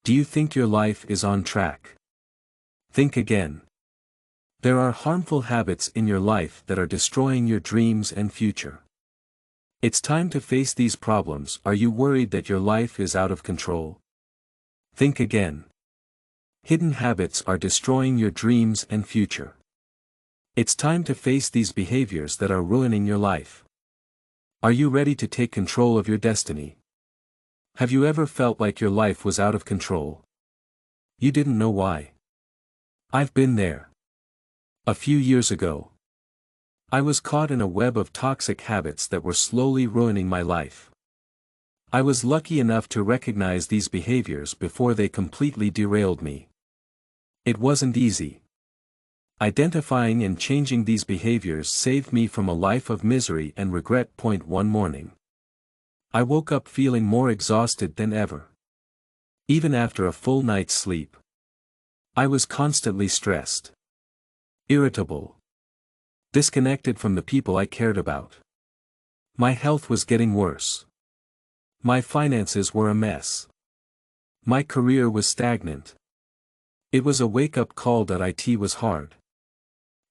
Do you think your life is on track? Think again. There are harmful habits in your life that are destroying your dreams and future. It's time to face these problems. Are you worried that your life is out of control? Think again. Hidden habits are destroying your dreams and future. It's time to face these behaviors that are ruining your life. Are you ready to take control of your destiny? Have you ever felt like your life was out of control? You didn't know why. I've been there. A few years ago, I was caught in a web of toxic habits that were slowly ruining my life. I was lucky enough to recognize these behaviors before they completely derailed me. It wasn't easy. Identifying and changing these behaviors saved me from a life of misery and regret. One morning, I woke up feeling more exhausted than ever. Even after a full night's sleep, I was constantly stressed, irritable, disconnected from the people I cared about. My health was getting worse. My finances were a mess. My career was stagnant. It was a wake-up call that it was hard.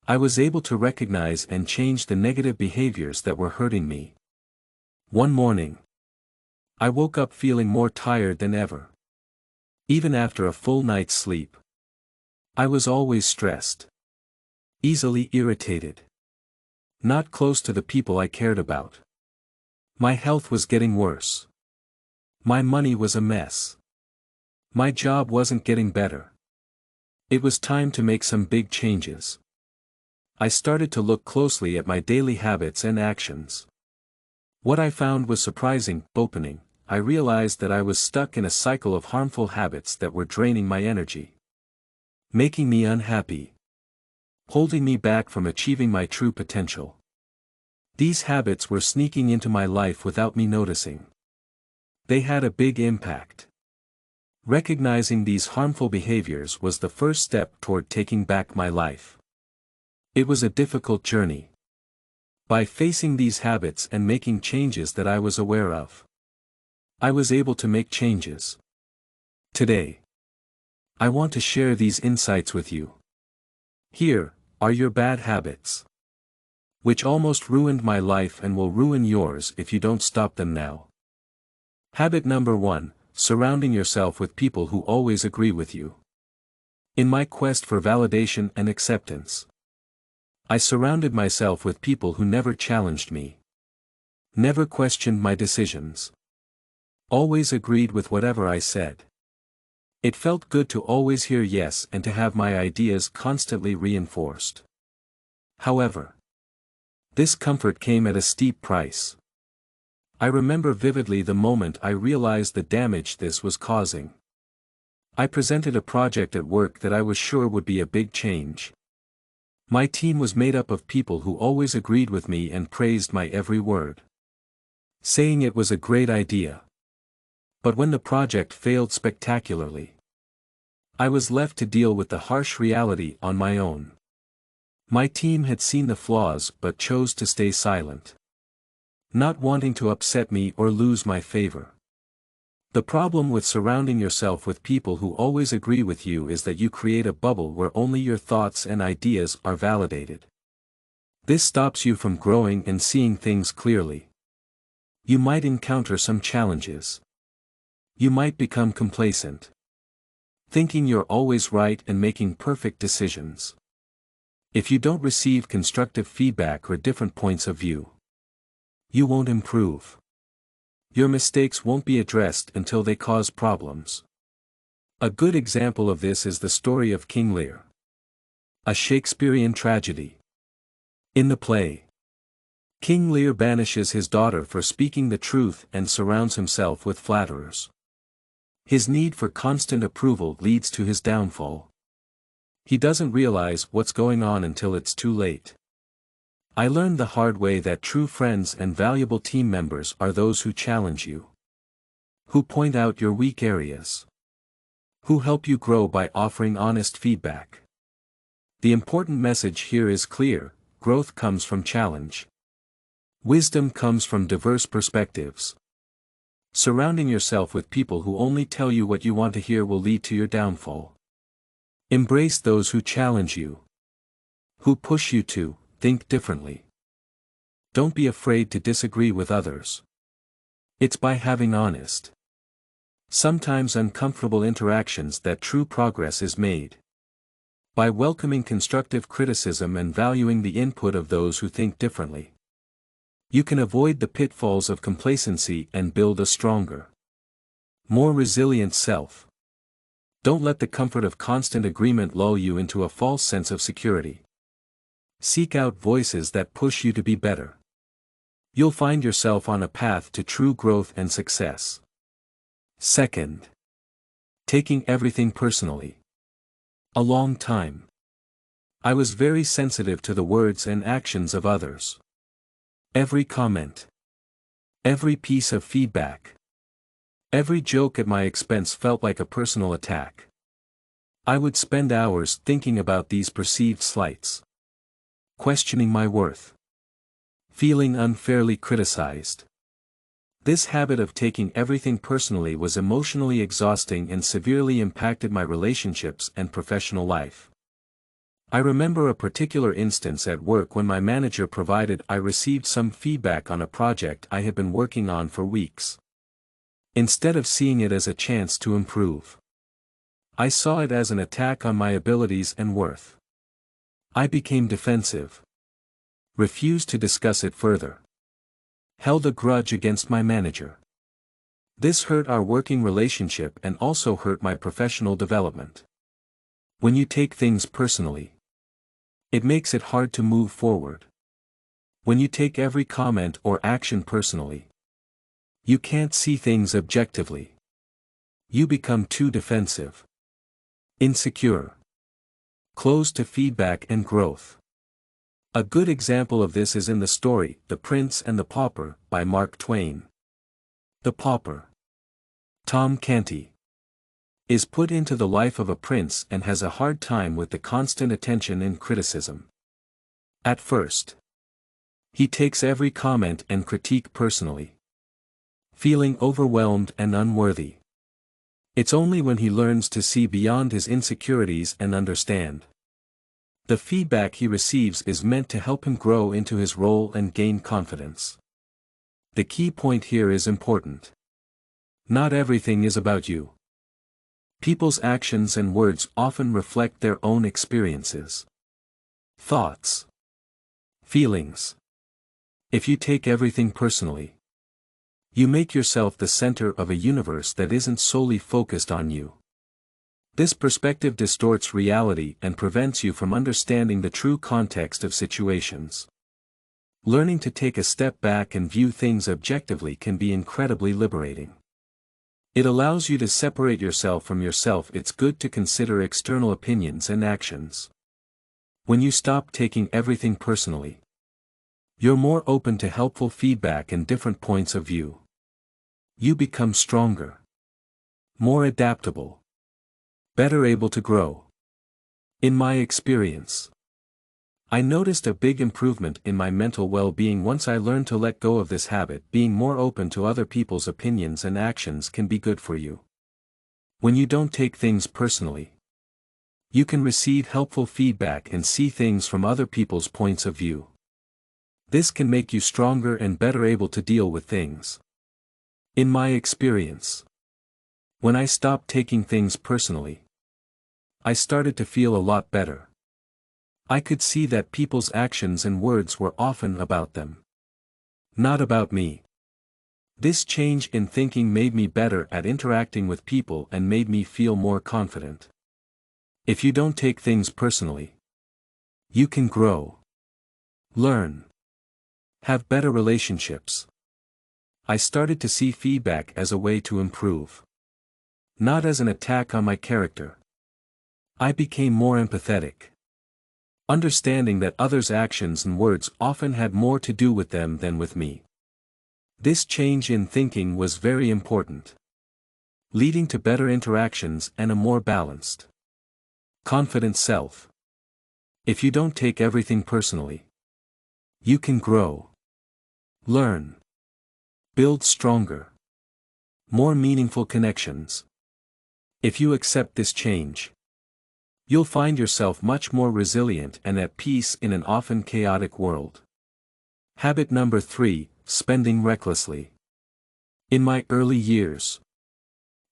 I was able to recognize and change the negative behaviors that were hurting me. One morning, I woke up feeling more tired than ever. Even after a full night's sleep, I was always stressed, easily irritated, not close to the people I cared about. My health was getting worse. My money was a mess. My job wasn't getting better. It was time to make some big changes. I started to look closely at my daily habits and actions. What I found was surprising. Opening, I realized that I was stuck in a cycle of harmful habits that were draining my energy, making me unhappy, holding me back from achieving my true potential. These habits were sneaking into my life without me noticing. They had a big impact. Recognizing these harmful behaviors was the first step toward taking back my life. It was a difficult journey. By facing these habits and making changes that I was aware of, I was able to make changes. Today, I want to share these insights with you. Here are your bad habits, which almost ruined my life and will ruin yours if you don't stop them now. Habit number 1, surrounding yourself with people who always agree with you. In my quest for validation and acceptance, I surrounded myself with people who never challenged me, never questioned my decisions, always agreed with whatever I said. It felt good to always hear yes and to have my ideas constantly reinforced. However, this comfort came at a steep price. I remember vividly the moment I realized the damage this was causing. I presented a project at work that I was sure would be a big change. My team was made up of people who always agreed with me and praised my every word, saying it was a great idea. But when the project failed spectacularly, I was left to deal with the harsh reality on my own. My team had seen the flaws but chose to stay silent, not wanting to upset me or lose my favor. The problem with surrounding yourself with people who always agree with you is that you create a bubble where only your thoughts and ideas are validated. This stops you from growing and seeing things clearly. You might encounter some challenges. You might become complacent, thinking you're always right and making perfect decisions. If you don't receive constructive feedback or different points of view, you won't improve. Your mistakes won't be addressed until they cause problems. A good example of this is the story of King Lear, a Shakespearean tragedy. In the play, King Lear banishes his daughter for speaking the truth and surrounds himself with flatterers. His need for constant approval leads to his downfall. He doesn't realize what's going on until it's too late. I learned the hard way that true friends and valuable team members are those who challenge you, who point out your weak areas, who help you grow by offering honest feedback. The important message here is clear: growth comes from challenge. Wisdom comes from diverse perspectives. Surrounding yourself with people who only tell you what you want to hear will lead to your downfall. Embrace those who challenge you, who push you to think differently. Don't be afraid to disagree with others. It's by having honest, sometimes uncomfortable interactions that true progress is made. By welcoming constructive criticism and valuing the input of those who think differently, you can avoid the pitfalls of complacency and build a stronger, more resilient self. Don't let the comfort of constant agreement lull you into a false sense of security. Seek out voices that push you to be better. You'll find yourself on a path to true growth and success. Second, taking everything personally. A long time, I was very sensitive to the words and actions of others. Every comment, every piece of feedback, every joke at my expense felt like a personal attack. I would spend hours thinking about these perceived slights, questioning my worth, feeling unfairly criticized. This habit of taking everything personally was emotionally exhausting and severely impacted my relationships and professional life. I remember a particular instance at work when my manager provided I received some feedback on a project I had been working on for weeks. Instead of seeing it as a chance to improve, I saw it as an attack on my abilities and worth. I became defensive, refused to discuss it further, held a grudge against my manager. This hurt our working relationship and also hurt my professional development. When you take things personally, it makes it hard to move forward. When you take every comment or action personally, you can't see things objectively. You become too defensive, insecure, closed to feedback and growth. A good example of this is in the story, The Prince and the Pauper, by Mark Twain. The pauper, Tom Canty, is put into the life of a prince and has a hard time with the constant attention and criticism. At first, he takes every comment and critique personally, feeling overwhelmed and unworthy. It's only when he learns to see beyond his insecurities and understand the feedback he receives is meant to help him grow into his role and gain confidence. The key point here is important. Not everything is about you. People's actions and words often reflect their own experiences, thoughts, feelings. If you take everything personally, you make yourself the center of a universe that isn't solely focused on you. This perspective distorts reality and prevents you from understanding the true context of situations. Learning to take a step back and view things objectively can be incredibly liberating. It allows you to separate yourself from yourself. It's good to consider external opinions and actions. When you stop taking everything personally, you're more open to helpful feedback and different points of view. You become stronger, more adaptable, better able to grow. In my experience, I noticed a big improvement in my mental well-being once I learned to let go of this habit. Being more open to other people's opinions and actions can be good for you. When you don't take things personally, you can receive helpful feedback and see things from other people's points of view. This can make you stronger and better able to deal with things. In my experience, when I stopped taking things personally, I started to feel a lot better. I could see that people's actions and words were often about them, not about me. This change in thinking made me better at interacting with people and made me feel more confident. If you don't take things personally, you can grow, learn, have better relationships. I started to see feedback as a way to improve, not as an attack on my character. I became more empathetic, understanding that others' actions and words often had more to do with them than with me. This change in thinking was very important, leading to better interactions and a more balanced, confident self. If you don't take everything personally, you can grow, learn, build stronger, more meaningful connections. If you accept this change, you'll find yourself much more resilient and at peace in an often chaotic world. Habit number 3, spending recklessly. In my early years,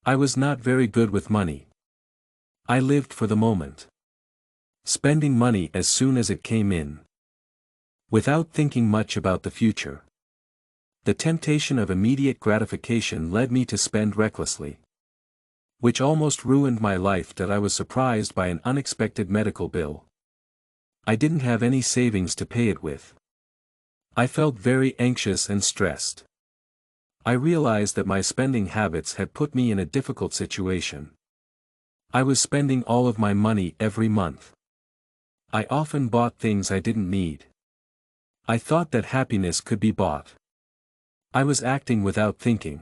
I was not very good with money. I lived for the moment, spending money as soon as it came in, without thinking much about the future. The temptation of immediate gratification led me to spend recklessly, which almost ruined my life that I was surprised by an unexpected medical bill. I didn't have any savings to pay it with. I felt very anxious and stressed. I realized that my spending habits had put me in a difficult situation. I was spending all of my money every month. I often bought things I didn't need. I thought that happiness could be bought. I was acting without thinking.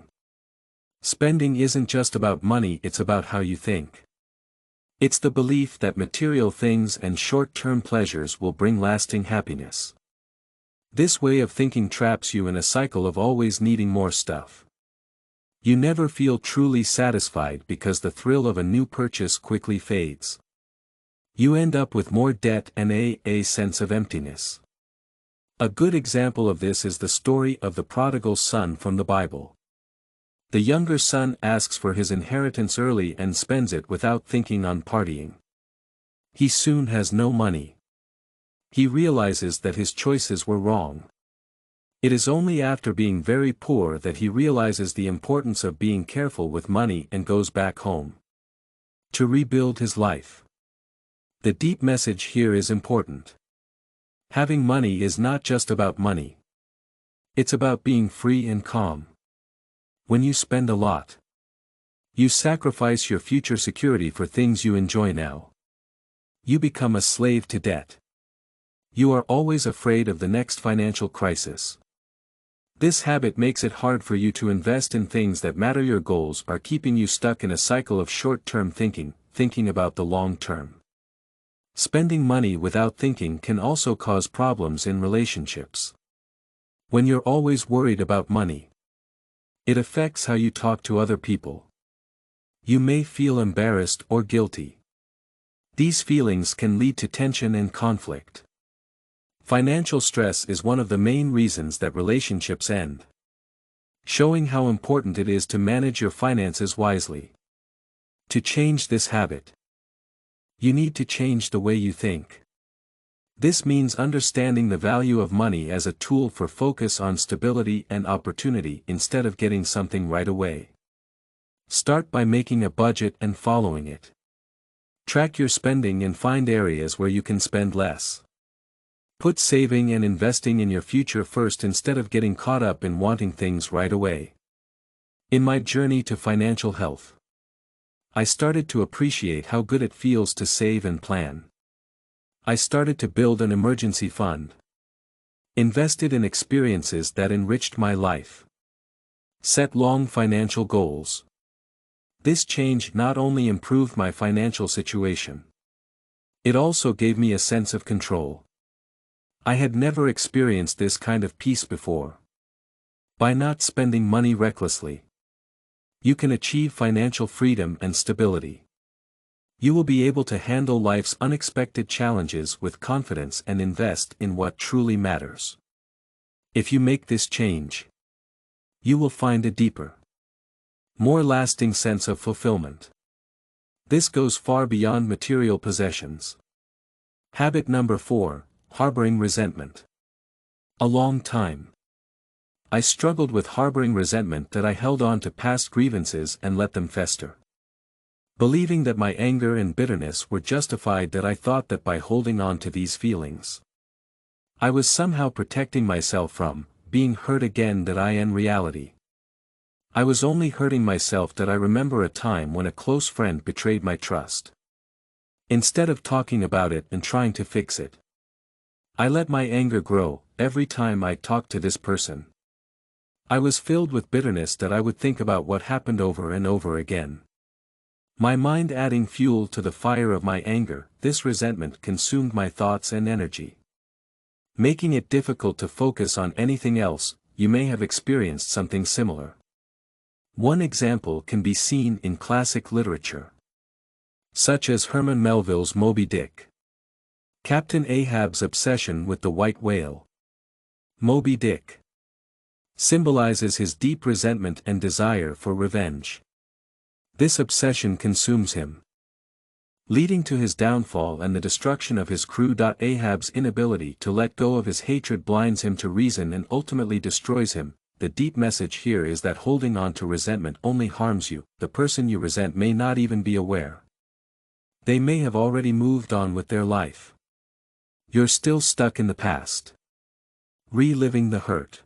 Spending isn't just about money, it's about how you think. It's the belief that material things and short-term pleasures will bring lasting happiness. This way of thinking traps you in a cycle of always needing more stuff. You never feel truly satisfied because the thrill of a new purchase quickly fades. You end up with more debt and a sense of emptiness. A good example of this is the story of the prodigal son from the Bible. The younger son asks for his inheritance early and spends it without thinking on partying. He soon has no money. He realizes that his choices were wrong. It is only after being very poor that he realizes the importance of being careful with money and goes back home to rebuild his life. The deep message here is important. Having money is not just about money. It's about being free and calm. When you spend a lot, you sacrifice your future security for things you enjoy now. You become a slave to debt. You are always afraid of the next financial crisis. This habit makes it hard for you to invest in things that matter. Your goals are keeping you stuck in a cycle of short-term thinking about the long term. Spending money without thinking can also cause problems in relationships. When you're always worried about money, it affects how you talk to other people. You may feel embarrassed or guilty. These feelings can lead to tension and conflict. Financial stress is one of the main reasons that relationships end. Showing how important it is to manage your finances wisely. To change this habit, you need to change the way you think. This means understanding the value of money as a tool for focus on stability and opportunity instead of getting something right away. Start by making a budget and following it. Track your spending and find areas where you can spend less. Put saving and investing in your future first instead of getting caught up in wanting things right away. In my journey to financial health, I started to appreciate how good it feels to save and plan. I started to build an emergency fund. Invested in experiences that enriched my life. Set long financial goals. This change not only improved my financial situation, it also gave me a sense of control. I had never experienced this kind of peace before. By not spending money recklessly, you can achieve financial freedom and stability. You will be able to handle life's unexpected challenges with confidence and invest in what truly matters. If you make this change, you will find a deeper, more lasting sense of fulfillment. This goes far beyond material possessions. Habit number 4, harboring resentment. A long time, I struggled with harboring resentment that I held on to past grievances and let them fester. Believing that my anger and bitterness were justified, that I thought that by holding on to these feelings, I was somehow protecting myself from being hurt again. That I in reality, I was only hurting myself. That I remember a time when a close friend betrayed my trust. Instead of talking about it and trying to fix it, I let my anger grow. Every time I talked to this person, I was filled with bitterness that I would think about what happened over and over again. My mind adding fuel to the fire of my anger. This resentment consumed my thoughts and energy, making it difficult to focus on anything else. You may have experienced something similar. One example can be seen in classic literature, such as Herman Melville's Moby Dick. Captain Ahab's obsession with the white whale, Moby Dick, symbolizes his deep resentment and desire for revenge. This obsession consumes him, leading to his downfall and the destruction of his crew. Ahab's inability to let go of his hatred blinds him to reason and ultimately destroys him. The deep message here is that holding on to resentment only harms you. The person you resent may not even be aware. They may have already moved on with their life. You're still stuck in the past, reliving the hurt.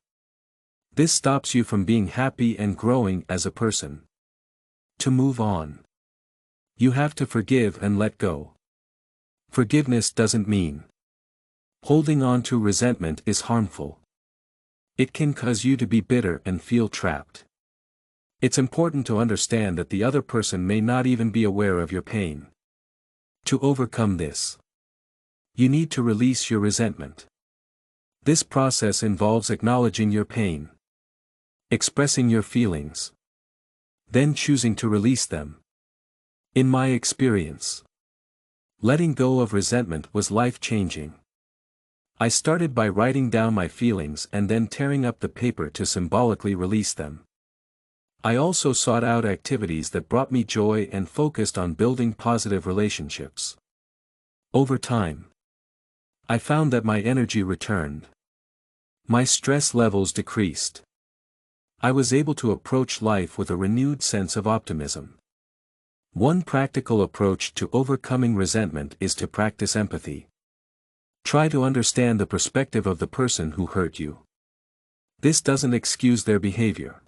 This stops you from being happy and growing as a person. To move on, you have to forgive and let go. Forgiveness doesn't mean holding on to resentment is harmful. It can cause you to be bitter and feel trapped. It's important to understand that the other person may not even be aware of your pain. To overcome this, you need to release your resentment. This process involves acknowledging your pain, expressing your feelings, then choosing to release them. In my experience, letting go of resentment was life-changing. I started by writing down my feelings and then tearing up the paper to symbolically release them. I also sought out activities that brought me joy and focused on building positive relationships. Over time, I found that my energy returned. My stress levels decreased. I was able to approach life with a renewed sense of optimism. One practical approach to overcoming resentment is to practice empathy. Try to understand the perspective of the person who hurt you. This doesn't excuse their behavior.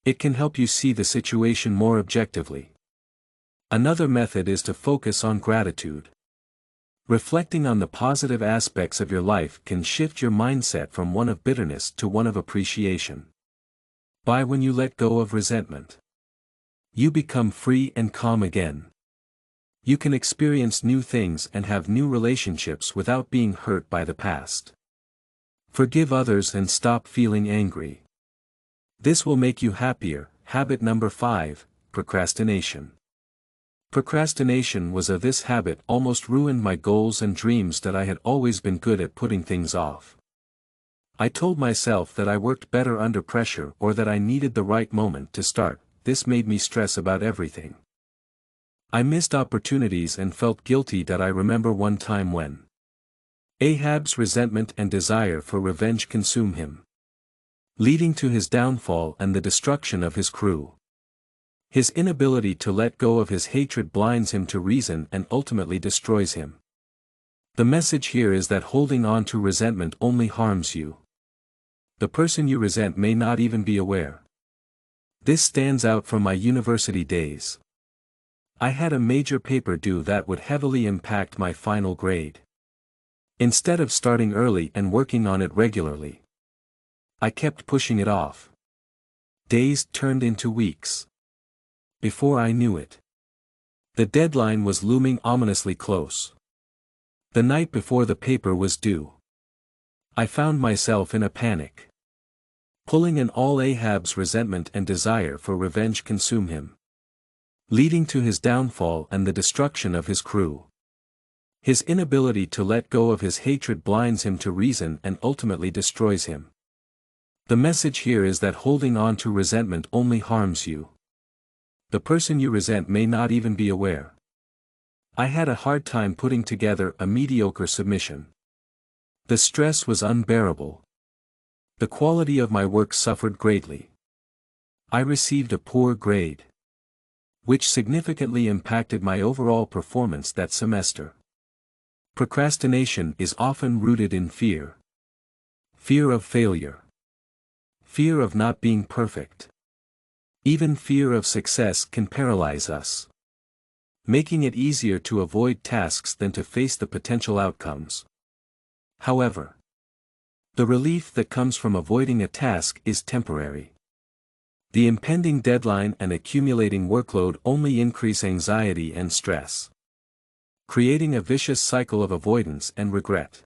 It can help you see the situation more objectively. Another method is to focus on gratitude. Reflecting on the positive aspects of your life can shift your mindset from one of bitterness to one of appreciation. When you let go of resentment, you become free and calm again. You can experience new things and have new relationships without being hurt by the past. Forgive others and stop feeling angry. This will make you happier. Habit number 5, procrastination. Procrastination this habit almost ruined my goals and dreams that I had always been good at putting things off. I told myself that I worked better under pressure or that I needed the right moment to start. This made me stress about everything. I missed opportunities and felt guilty. I remember one time when Ahab's resentment and desire for revenge consumed him, leading to his downfall and the destruction of his crew. His inability to let go of his hatred blinds him to reason and ultimately destroys him. The message here is that holding on to resentment only harms you. The person you resent may not even be aware. This stands out from my university days. I had a major paper due that would heavily impact my final grade. Instead of starting early and working on it regularly, I kept pushing it off. Days turned into weeks. Before I knew it, the deadline was looming ominously close. The night before the paper was due, I found myself in a panic. Pulling in all Ahab's resentment and desire for revenge consumed him, leading to his downfall and the destruction of his crew. His inability to let go of his hatred blinds him to reason and ultimately destroys him. The message here is that holding on to resentment only harms you. The person you resent may not even be aware. I had a hard time putting together a mediocre submission. The stress was unbearable. The quality of my work suffered greatly. I received a poor grade, which significantly impacted my overall performance that semester. Procrastination is often rooted in fear. Fear of failure. Fear of not being perfect. Even fear of success can paralyze us, making it easier to avoid tasks than to face the potential outcomes. However, the relief that comes from avoiding a task is temporary. The impending deadline and accumulating workload only increase anxiety and stress, creating a vicious cycle of avoidance and regret.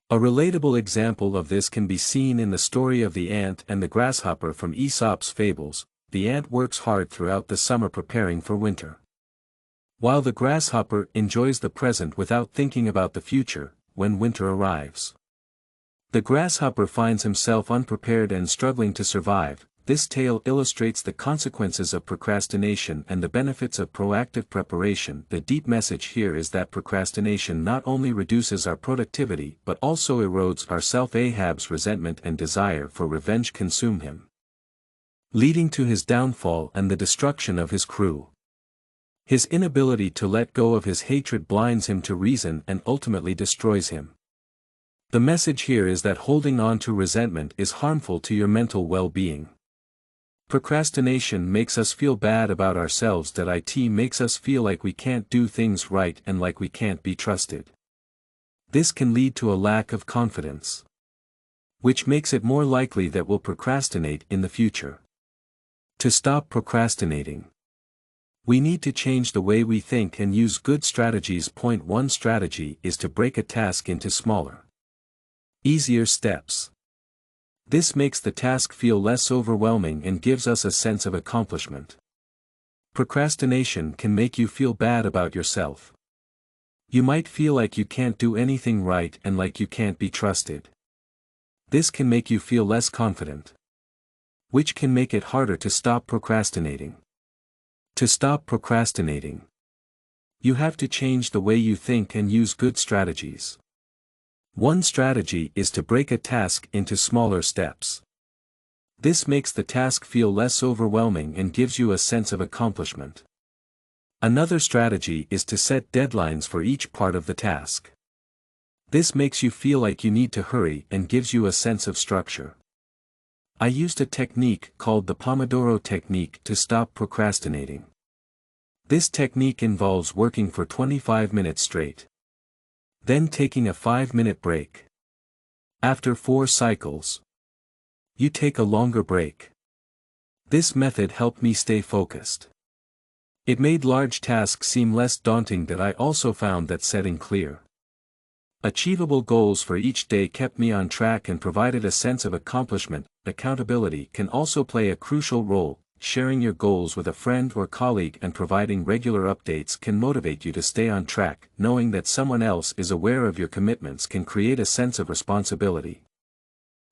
A relatable example of this can be seen in the story of the ant and the grasshopper from Aesop's fables. the ant works hard throughout the summer preparing for winter. While the grasshopper enjoys the present without thinking about the future, when winter arrives. The grasshopper finds himself unprepared and struggling to survive. This tale illustrates the consequences of procrastination and the benefits of proactive preparation. The deep message here is that procrastination not only reduces our productivity but also erodes our self. Ahab's resentment and desire for revenge consume him, leading to his downfall and the destruction of his crew. His inability to let go of his hatred blinds him to reason and ultimately destroys him. The message here is that holding on to resentment is harmful to your mental well-being. Procrastination makes us feel bad about ourselves. It makes us feel like we can't do things right and like we can't be trusted. This can lead to a lack of confidence, which makes it more likely that we'll procrastinate in the future. To stop procrastinating, we need to change the way we think and use good strategies. Point 1 strategy is to break a task into smaller, easier steps. This makes the task feel less overwhelming and gives us a sense of accomplishment. Procrastination can make you feel bad about yourself. You might feel like you can't do anything right and like you can't be trusted. This can make you feel less confident, which can make it harder to stop procrastinating. To stop procrastinating, you have to change the way you think and use good strategies. One strategy is to break a task into smaller steps. This makes the task feel less overwhelming and gives you a sense of accomplishment. Another strategy is to set deadlines for each part of the task. This makes you feel like you need to hurry and gives you a sense of structure. I used a technique called the Pomodoro technique to stop procrastinating. This technique involves working for 25 minutes straight, then taking a 5-minute break. After 4 cycles, you take a longer break. This method helped me stay focused. It made large tasks seem less daunting. I also found that setting clear, achievable goals for each day kept me on track and provided a sense of accomplishment. Accountability can also play a crucial role. Sharing your goals with a friend or colleague and providing regular updates can motivate you to stay on track. Knowing that someone else is aware of your commitments can create a sense of responsibility.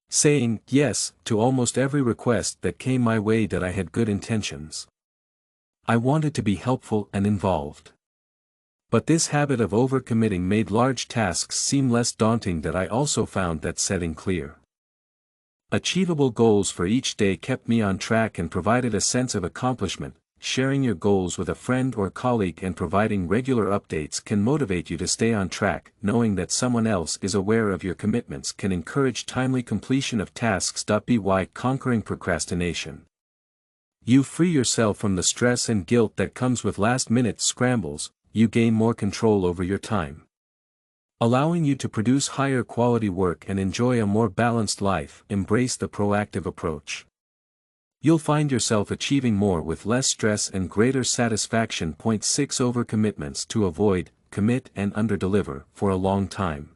Saying yes to almost every request that came my way. I had good intentions. I wanted to be helpful and involved. But this habit of overcommitting made large tasks seem less daunting. I also found that setting clear, achievable goals for each day kept me on track and provided a sense of accomplishment. Sharing your goals with a friend or colleague and providing regular updates can motivate you to stay on track. Knowing that someone else is aware of your commitments can encourage timely completion of tasks. By conquering procrastination, you free yourself from the stress and guilt that comes with last-minute scrambles. You gain more control over your time, allowing you to produce higher quality work and enjoy a more balanced life. Embrace the proactive approach. You'll find yourself achieving more with less stress and greater satisfaction. Point 6 overcommitments to avoid, commit and underdeliver. For a long time,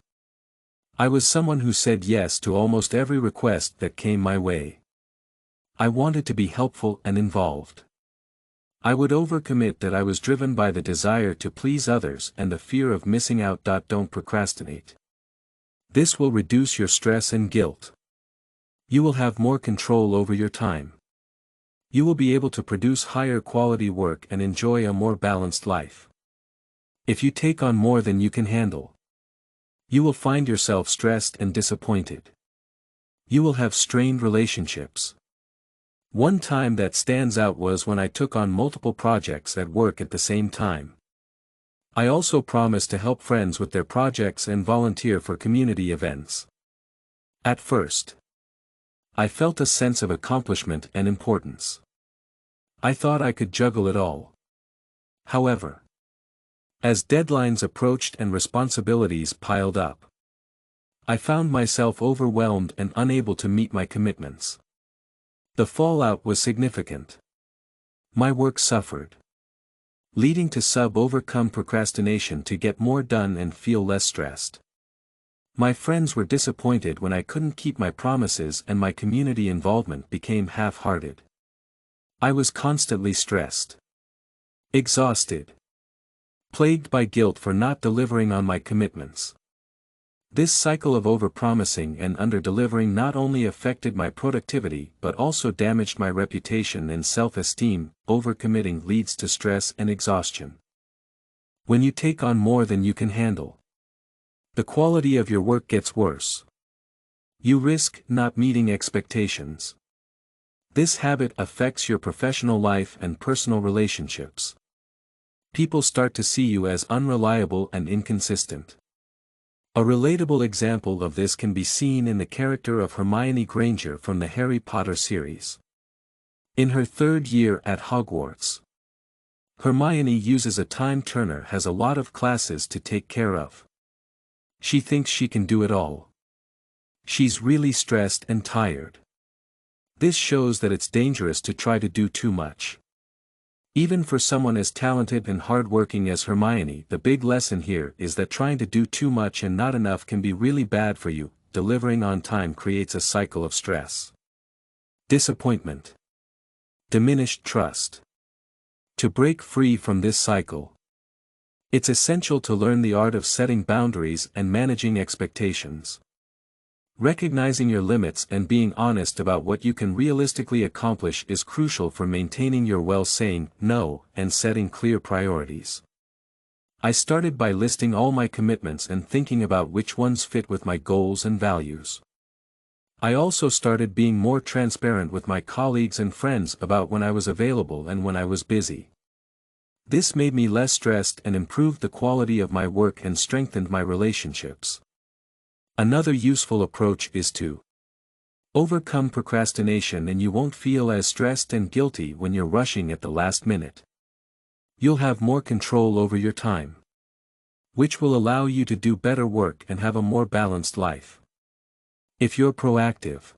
I was someone who said yes to almost every request that came my way. I wanted to be helpful and involved. I would overcommit. I was driven by the desire to please others and the fear of missing out. Don't procrastinate. This will reduce your stress and guilt. You will have more control over your time. You will be able to produce higher quality work and enjoy a more balanced life. If you take on more than you can handle, you will find yourself stressed and disappointed. You will have strained relationships. One time that stands out was when I took on multiple projects at work at the same time. I also promised to help friends with their projects and volunteer for community events. At first, I felt a sense of accomplishment and importance. I thought I could juggle it all. However, as deadlines approached and responsibilities piled up, I found myself overwhelmed and unable to meet my commitments. The fallout was significant. My work suffered, leading to overcome procrastination to get more done and feel less stressed. My friends were disappointed when I couldn't keep my promises and my community involvement became half-hearted. I was constantly stressed, exhausted, plagued by guilt for not delivering on my commitments. This cycle of overpromising and underdelivering not only affected my productivity but also damaged my reputation and self-esteem. Overcommitting leads to stress and exhaustion. When you take on more than you can handle, the quality of your work gets worse. You risk not meeting expectations. This habit affects your professional life and personal relationships. People start to see you as unreliable and inconsistent. A relatable example of this can be seen in the character of Hermione Granger from the Harry Potter series. In her third year at Hogwarts, Hermione uses a time turner, has a lot of classes to take care of. She thinks she can do it all. She's really stressed and tired. This shows that it's dangerous to try to do too much. Even for someone as talented and hardworking as Hermione, the big lesson here is that trying to do too much and not enough can be really bad for you. Delivering on time creates a cycle of stress, disappointment, diminished trust. To break free from this cycle, it's essential to learn the art of setting boundaries and managing expectations. Recognizing your limits and being honest about what you can realistically accomplish is crucial for maintaining your saying no and setting clear priorities. I started by listing all my commitments and thinking about which ones fit with my goals and values. I also started being more transparent with my colleagues and friends about when I was available and when I was busy. This made me less stressed and improved the quality of my work and strengthened my relationships. Another useful approach is to overcome procrastination, and you won't feel as stressed and guilty when you're rushing at the last minute. You'll have more control over your time, which will allow you to do better work and have a more balanced life. If you're proactive,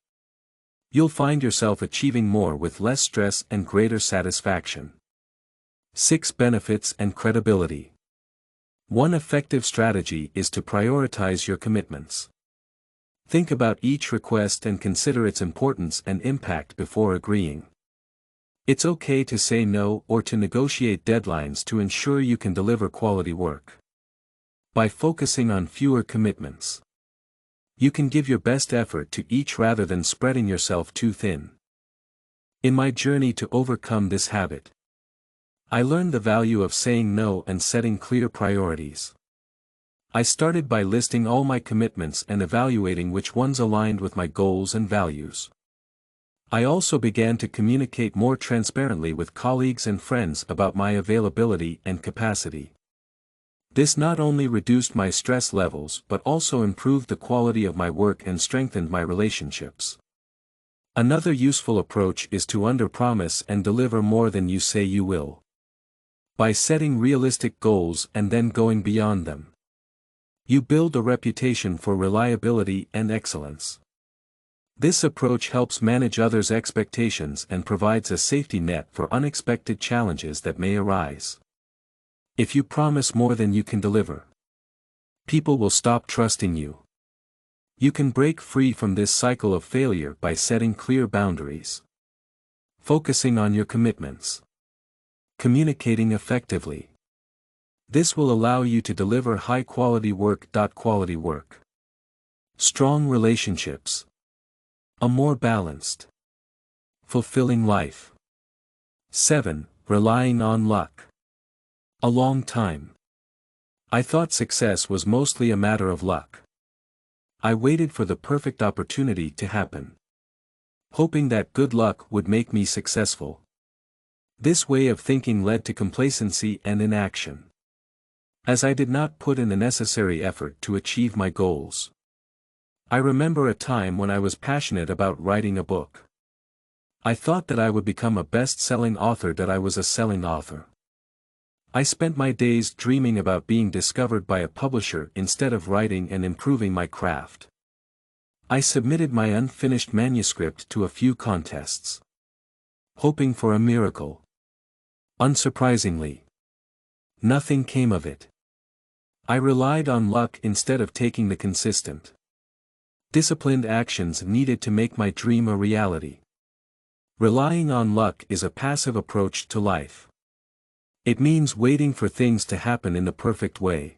you'll find yourself achieving more with less stress and greater satisfaction. 6 Benefits and credibility. One effective strategy is to prioritize your commitments. Think about each request and consider its importance and impact before agreeing. It's okay to say no or to negotiate deadlines to ensure you can deliver quality work. By focusing on fewer commitments, you can give your best effort to each rather than spreading yourself too thin. In my journey to overcome this habit, I learned the value of saying no and setting clear priorities. I started by listing all my commitments and evaluating which ones aligned with my goals and values. I also began to communicate more transparently with colleagues and friends about my availability and capacity. This not only reduced my stress levels but also improved the quality of my work and strengthened my relationships. Another useful approach is to underpromise and deliver more than you say you will. By setting realistic goals and then going beyond them, you build a reputation for reliability and excellence. This approach helps manage others' expectations and provides a safety net for unexpected challenges that may arise. If you promise more than you can deliver, people will stop trusting you. You can break free from this cycle of failure by setting clear boundaries, focusing on your commitments, communicating effectively. This will allow you to deliver high-quality work. Quality work. Strong relationships. A more balanced, fulfilling life. 7. Relying on luck. A long time, I thought success was mostly a matter of luck. I waited for the perfect opportunity to happen, hoping that good luck would make me successful. This way of thinking led to complacency and inaction, as I did not put in the necessary effort to achieve my goals. I remember a time when I was passionate about writing a book. I thought that I would become a best-selling author, that I was a selling author. I spent my days dreaming about being discovered by a publisher instead of writing and improving my craft. I submitted my unfinished manuscript to a few contests, hoping for a miracle. Unsurprisingly, nothing came of it. I relied on luck instead of taking the consistent, disciplined actions needed to make my dream a reality. Relying on luck is a passive approach to life. It means waiting for things to happen in the perfect way.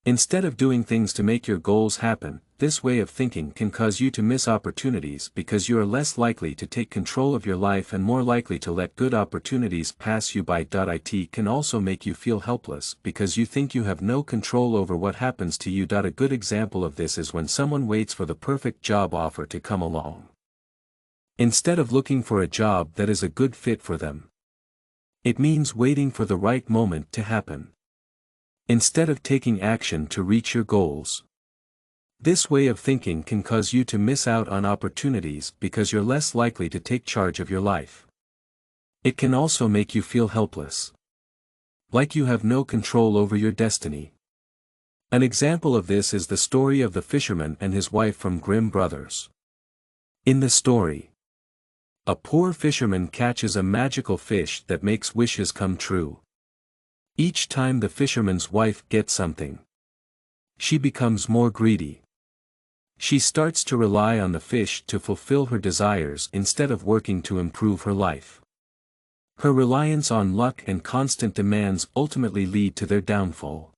Instead of doing things to make your goals happen, this way of thinking can cause you to miss opportunities because you are less likely to take control of your life and more likely to let good opportunities pass you by. It can also make you feel helpless because you think you have no control over what happens to you. A good example of this is when someone waits for the perfect job offer to come along. Instead of looking for a job that is a good fit for them, it means waiting for the right moment to happen. Instead of taking action to reach your goals. This way of thinking can cause you to miss out on opportunities because you're less likely to take charge of your life. It can also make you feel helpless. Like you have no control over your destiny. An example of this is the story of the fisherman and his wife from Grimm Brothers. In the story, a poor fisherman catches a magical fish that makes wishes come true. Each time the fisherman's wife gets something, she becomes more greedy. She starts to rely on the fish to fulfill her desires instead of working to improve her life. Her reliance on luck and constant demands ultimately lead to their downfall.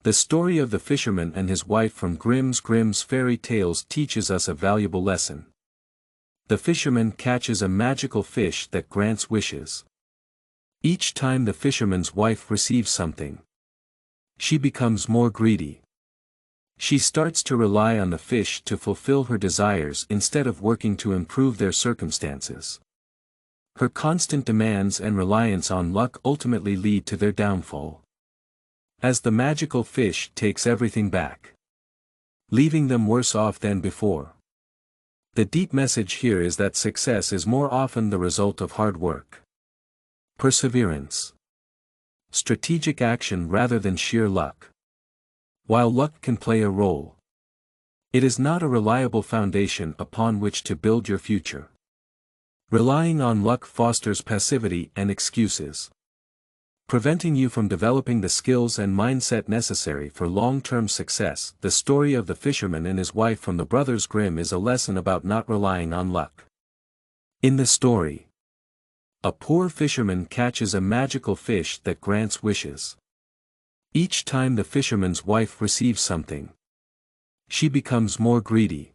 The story of the fisherman and his wife from Grimm's fairy tales teaches us a valuable lesson. The fisherman catches a magical fish that grants wishes. Each time the fisherman's wife receives something, she becomes more greedy. She starts to rely on the fish to fulfill her desires instead of working to improve their circumstances. Her constant demands and reliance on luck ultimately lead to their downfall. As the magical fish takes everything back, leaving them worse off than before. The deep message here is that success is more often the result of hard work, perseverance, strategic action rather than sheer luck. While luck can play a role, it is not a reliable foundation upon which to build your future. Relying on luck fosters passivity and excuses, preventing you from developing the skills and mindset necessary for long-term success. The story of the fisherman and his wife from the Brothers Grimm is a lesson about not relying on luck. In the story, a poor fisherman catches a magical fish that grants wishes. Each time the fisherman's wife receives something, she becomes more greedy.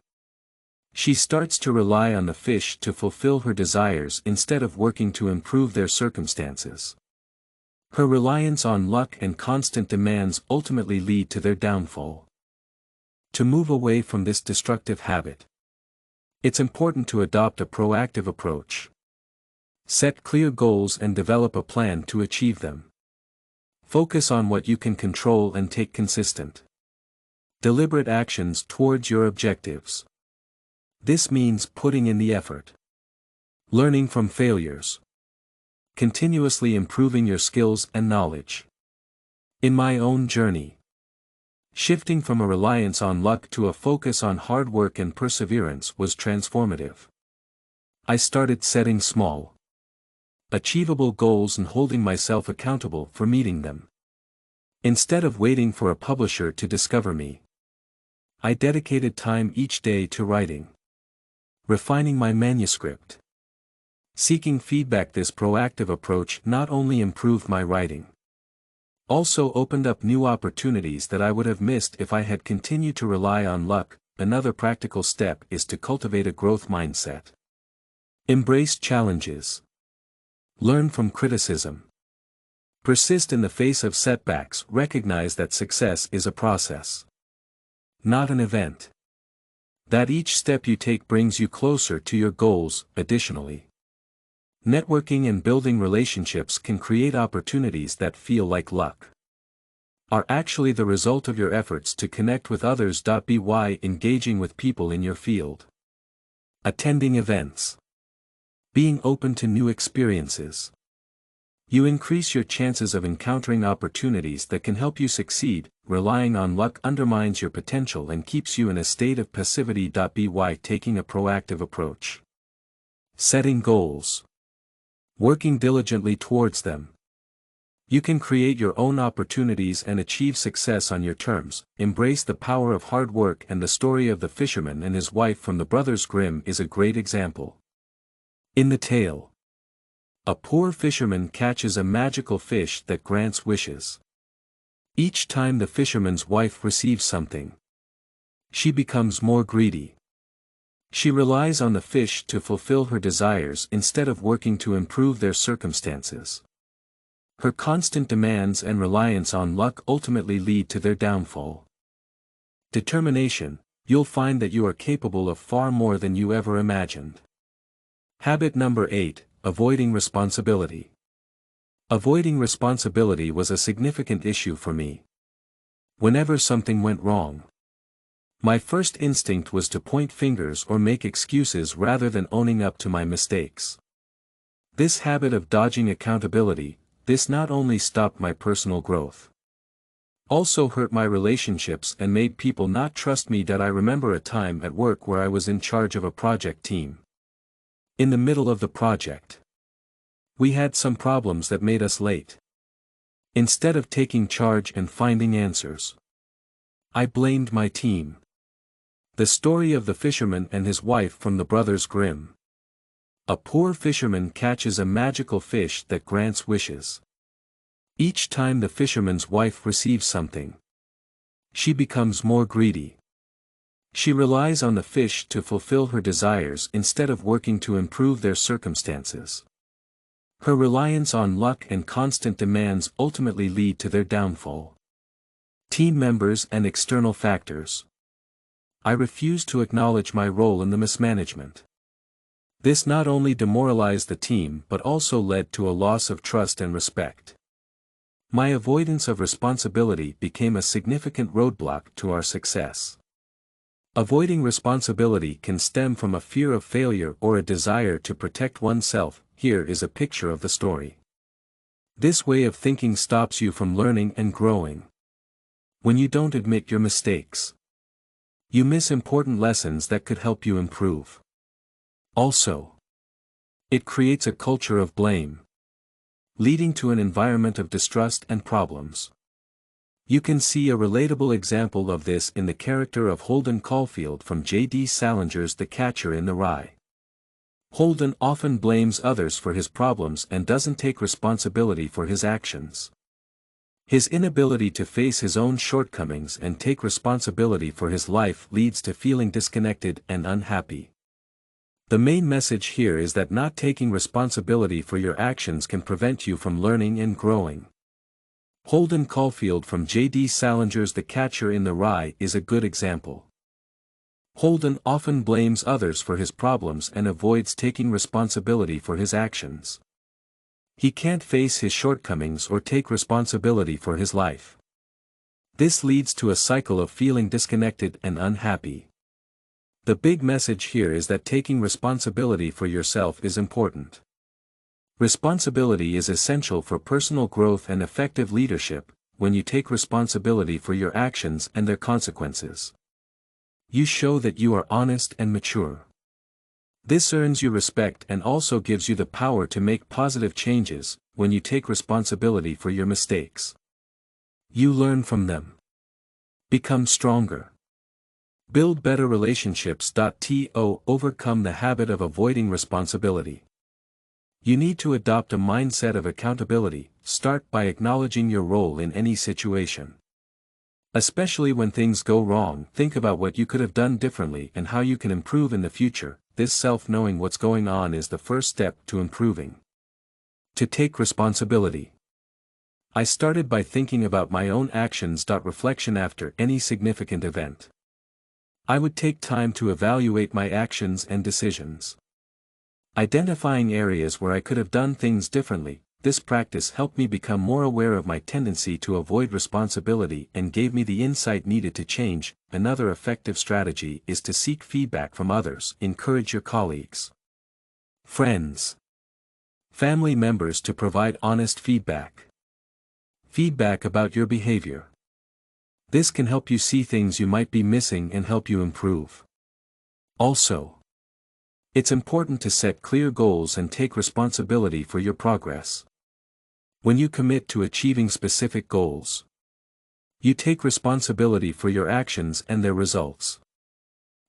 She starts to rely on the fish to fulfill her desires instead of working to improve their circumstances. Her reliance on luck and constant demands ultimately lead to their downfall. To move away from this destructive habit, it's important to adopt a proactive approach. Set clear goals and develop a plan to achieve them. Focus on what you can control and take consistent, deliberate actions towards your objectives. This means putting in the effort, learning from failures, continuously improving your skills and knowledge. In my own journey, shifting from a reliance on luck to a focus on hard work and perseverance was transformative. I started setting small, achievable goals and holding myself accountable for meeting them. Instead of waiting for a publisher to discover me, I dedicated time each day to writing, refining my manuscript, seeking feedback. This proactive approach not only improved my writing, also opened up new opportunities that I would have missed if I had continued to rely on luck. Another practical step is to cultivate a growth mindset. Embrace challenges. Learn from criticism. Persist in the face of setbacks. Recognize that success is a process, not an event. That each step you take brings you closer to your goals. Additionally, networking and building relationships can create opportunities that feel like luck, are actually the result of your efforts to connect with others. By engaging with people in your field, attending events, being open to new experiences, you increase your chances of encountering opportunities that can help you succeed. Relying on luck undermines your potential and keeps you in a state of passivity. By taking a proactive approach, setting goals, working diligently towards them, you can create your own opportunities and achieve success on your terms. Embrace the power of hard work, and the story of the fisherman and his wife from the Brothers Grimm is a great example. In the tale, a poor fisherman catches a magical fish that grants wishes. Each time the fisherman's wife receives something, she becomes more greedy. She relies on the fish to fulfill her desires instead of working to improve their circumstances. Her constant demands and reliance on luck ultimately lead to their downfall. Determination: you'll find that you are capable of far more than you ever imagined. Habit number 8, avoiding responsibility. Avoiding responsibility was a significant issue for me. Whenever something went wrong, my first instinct was to point fingers or make excuses rather than owning up to my mistakes. This habit of dodging accountability, this not only stopped my personal growth, also hurt my relationships and made people not trust me. I remember a time at work where I was in charge of a project team. In the middle of the project, we had some problems that made us late. Instead of taking charge and finding answers, I blamed my team. The story of the fisherman and his wife from the Brothers Grimm. A poor fisherman catches a magical fish that grants wishes. Each time the fisherman's wife receives something, she becomes more greedy. She relies on the fish to fulfill her desires instead of working to improve their circumstances. Her reliance on luck and constant demands ultimately lead to their downfall. Team members and external factors. I refused to acknowledge my role in the mismanagement. This not only demoralized the team but also led to a loss of trust and respect. My avoidance of responsibility became a significant roadblock to our success. Avoiding responsibility can stem from a fear of failure or a desire to protect oneself. Here is a picture of the story. This way of thinking stops you from learning and growing. When you don't admit your mistakes, you miss important lessons that could help you improve. Also, it creates a culture of blame, leading to an environment of distrust and problems. You can see a relatable example of this in the character of Holden Caulfield from J.D. Salinger's The Catcher in the Rye. Holden often blames others for his problems and doesn't take responsibility for his actions. His inability to face his own shortcomings and take responsibility for his life leads to feeling disconnected and unhappy. The main message here is that not taking responsibility for your actions can prevent you from learning and growing. Holden Caulfield from J.D. Salinger's The Catcher in the Rye is a good example. Holden often blames others for his problems and avoids taking responsibility for his actions. He can't face his shortcomings or take responsibility for his life. This leads to a cycle of feeling disconnected and unhappy. The big message here is that taking responsibility for yourself is important. Responsibility is essential for personal growth and effective leadership. When you take responsibility for your actions and their consequences, you show that you are honest and mature. This earns you respect and also gives you the power to make positive changes. When you take responsibility for your mistakes, you learn from them, become stronger, build better relationships. Overcome the habit of avoiding responsibility. You need to adopt a mindset of accountability. Start by acknowledging your role in any situation. Especially when things go wrong, think about what you could have done differently and how you can improve in the future. This self-knowing what's going on is the first step to improving. To take responsibility. I started by thinking about my own actions. Reflection after any significant event. I would take time to evaluate my actions and decisions, identifying areas where I could have done things differently. This practice helped me become more aware of my tendency to avoid responsibility and gave me the insight needed to change. Another effective strategy is to seek feedback from others. Encourage your colleagues, friends, family members to provide honest feedback. Feedback about your behavior. This can help you see things you might be missing and help you improve. Also, it's important to set clear goals and take responsibility for your progress. When you commit to achieving specific goals, you take responsibility for your actions and their results.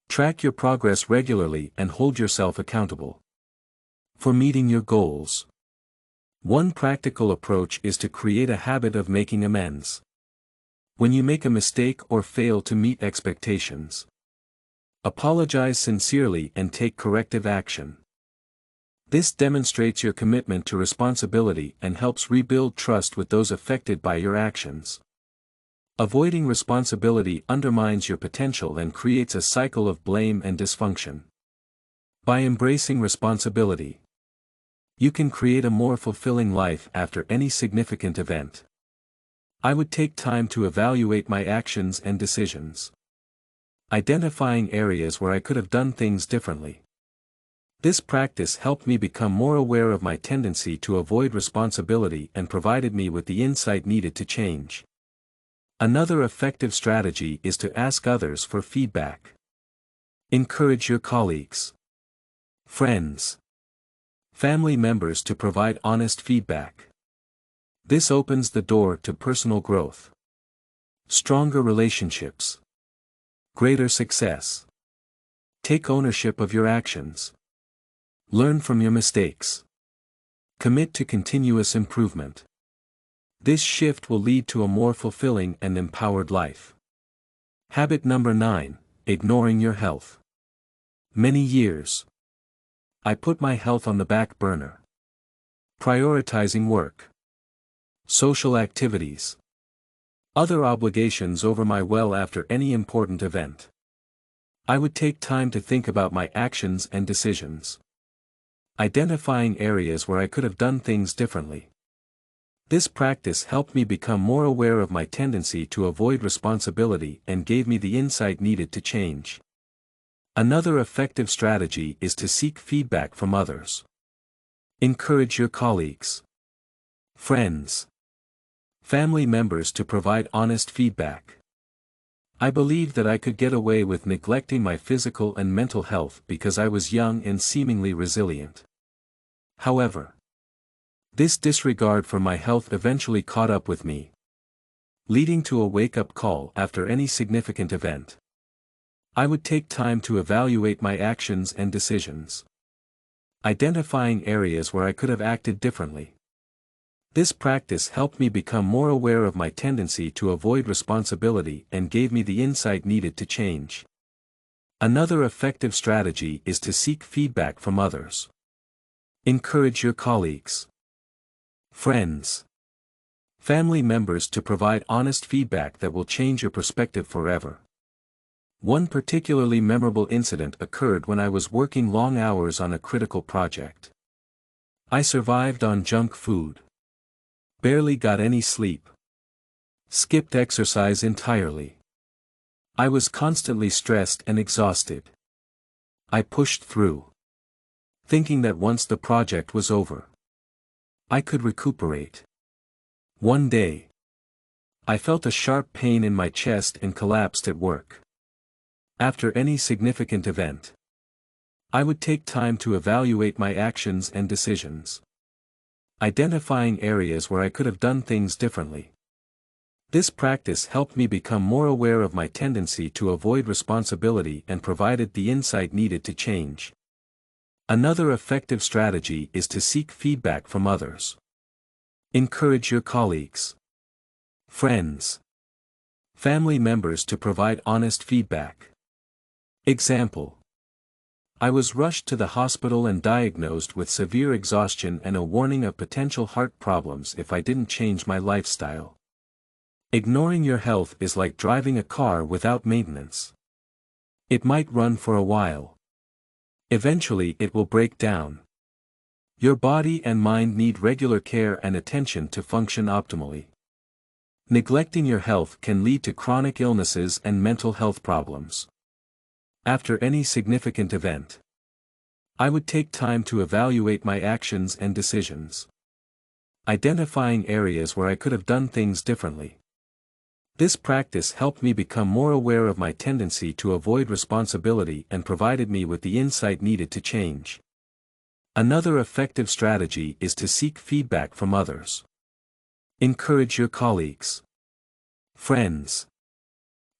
Track your progress regularly and hold yourself accountable. For meeting your goals. One practical approach is to create a habit of making amends. When you make a mistake or fail to meet expectations, apologize sincerely and take corrective action. This demonstrates your commitment to responsibility and helps rebuild trust with those affected by your actions. Avoiding responsibility undermines your potential and creates a cycle of blame and dysfunction. By embracing responsibility, you can create a more fulfilling life after any significant event. I would take time to evaluate my actions and decisions, identifying areas where I could have done things differently. This practice helped me become more aware of my tendency to avoid responsibility and provided me with the insight needed to change. Another effective strategy is to ask others for feedback. Encourage your colleagues, friends, family members to provide honest feedback. This opens the door to personal growth, stronger relationships, greater success. Take ownership of your actions. Learn from your mistakes. Commit to continuous improvement. This shift will lead to a more fulfilling and empowered life. Habit number 9, ignoring your health. Many years, I put my health on the back burner, prioritizing work, social activities, other obligations over my well after any important event. I would take time to think about my actions and decisions, identifying areas where I could have done things differently. This practice helped me become more aware of my tendency to avoid responsibility and gave me the insight needed to change. Another effective strategy is to seek feedback from others. Encourage your colleagues, friends, family members to provide honest feedback. I believed that I could get away with neglecting my physical and mental health because I was young and seemingly resilient. However, this disregard for my health eventually caught up with me, leading to a wake-up call after any significant event. I would take time to evaluate my actions and decisions, identifying areas where I could have acted differently. This practice helped me become more aware of my tendency to avoid responsibility and gave me the insight needed to change. Another effective strategy is to seek feedback from others. Encourage your colleagues, friends, family members to provide honest feedback that will change your perspective forever. One particularly memorable incident occurred when I was working long hours on a critical project. I survived on junk food, barely got any sleep, skipped exercise entirely. I was constantly stressed and exhausted. I pushed through, thinking that once the project was over, I could recuperate. One day, I felt a sharp pain in my chest and collapsed at work. After any significant event, I would take time to evaluate my actions and decisions, identifying areas where I could have done things differently. This practice helped me become more aware of my tendency to avoid responsibility and provided the insight needed to change. Another effective strategy is to seek feedback from others. Encourage your colleagues, friends, family members to provide honest feedback. Example: I was rushed to the hospital and diagnosed with severe exhaustion and a warning of potential heart problems if I didn't change my lifestyle. Ignoring your health is like driving a car without maintenance. It might run for a while. Eventually it will break down. Your body and mind need regular care and attention to function optimally. Neglecting your health can lead to chronic illnesses and mental health problems. After any significant event, I would take time to evaluate my actions and decisions, identifying areas where I could have done things differently. This practice helped me become more aware of my tendency to avoid responsibility and provided me with the insight needed to change. Another effective strategy is to seek feedback from others. Encourage your colleagues, friends,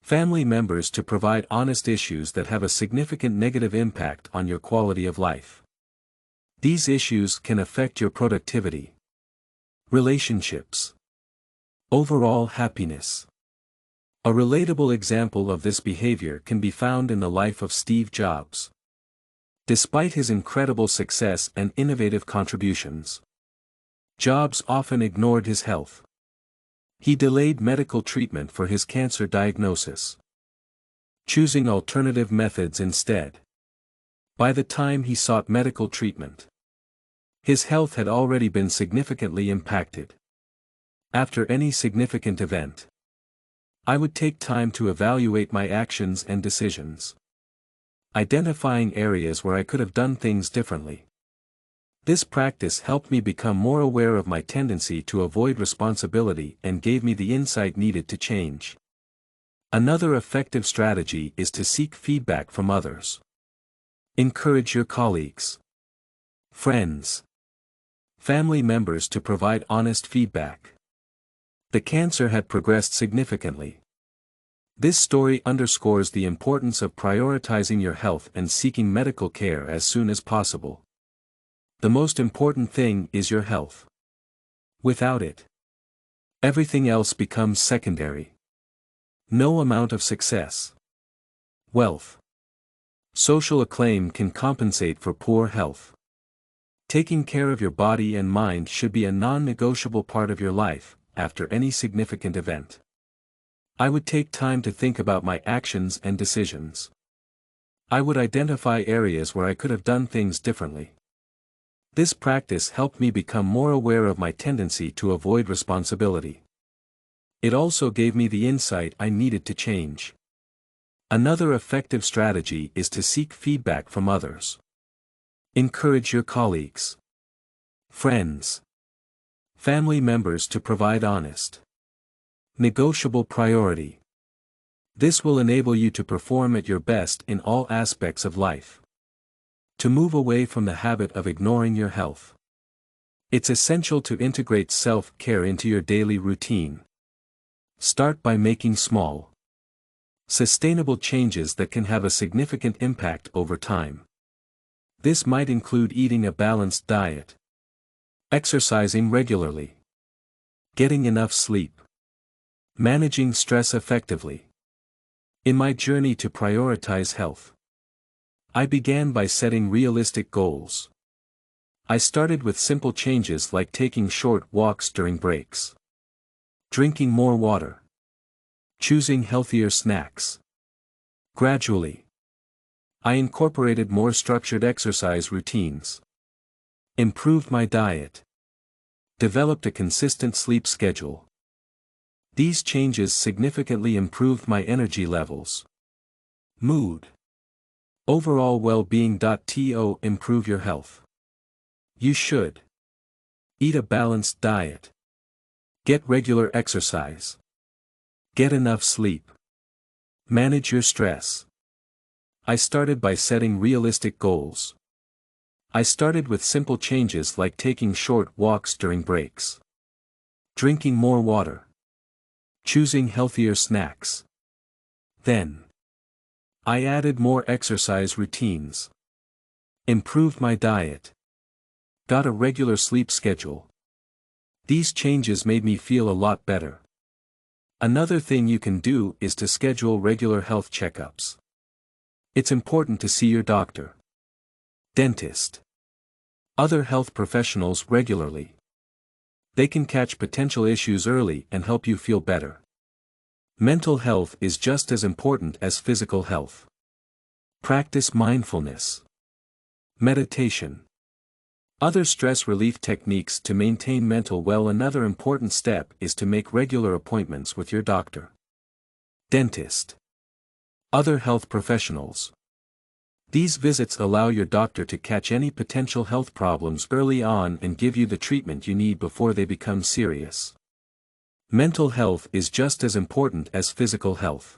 family members to provide honest issues that have a significant negative impact on your quality of life. These issues can affect your productivity, relationships, overall happiness. A relatable example of this behavior can be found in the life of Steve Jobs. Despite his incredible success and innovative contributions, Jobs often ignored his health. He delayed medical treatment for his cancer diagnosis, choosing alternative methods instead. By the time he sought medical treatment, his health had already been significantly impacted. After any significant event, I would take time to evaluate my actions and decisions, identifying areas where I could have done things differently. This practice helped me become more aware of my tendency to avoid responsibility and gave me the insight needed to change. Another effective strategy is to seek feedback from others. Encourage your colleagues, friends, family members to provide honest feedback. The cancer had progressed significantly. This story underscores the importance of prioritizing your health and seeking medical care as soon as possible. The most important thing is your health. Without it, everything else becomes secondary. No amount of success, wealth, social acclaim can compensate for poor health. Taking care of your body and mind should be a non-negotiable part of your life. After any significant event, I would take time to think about my actions and decisions. I would identify areas where I could have done things differently. This practice helped me become more aware of my tendency to avoid responsibility. It also gave me the insight I needed to change. Another effective strategy is to seek feedback from others. Encourage your colleagues, friends, family members to provide honest, negotiable priority. This will enable you to perform at your best in all aspects of life. To move away from the habit of ignoring your health, it's essential to integrate self-care into your daily routine. Start by making small, sustainable changes that can have a significant impact over time. This might include eating a balanced diet, exercising regularly, getting enough sleep, managing stress effectively. In my journey to prioritize health, I began by setting realistic goals. I started with simple changes like taking short walks during breaks, drinking more water, choosing healthier snacks. Gradually, I incorporated more structured exercise routines, improved my diet, developed a consistent sleep schedule. These changes significantly improved my energy levels, mood, overall well-being. To improve your health, you should eat a balanced diet, get regular exercise, get enough sleep, manage your stress. I started by setting realistic goals. I started with simple changes like taking short walks during breaks, drinking more water, choosing healthier snacks. Then, I added more exercise routines, improved my diet, got a regular sleep schedule. These changes made me feel a lot better. Another thing you can do is to schedule regular health checkups. It's important to see your doctor, dentist, other health professionals regularly. They can catch potential issues early and help you feel better. Mental health is just as important as physical health. Practice mindfulness, meditation, other stress relief techniques to maintain mental well. Another important step is to make regular appointments with your doctor, dentist, other health professionals. These visits allow your doctor to catch any potential health problems early on and give you the treatment you need before they become serious. Mental health is just as important as physical health.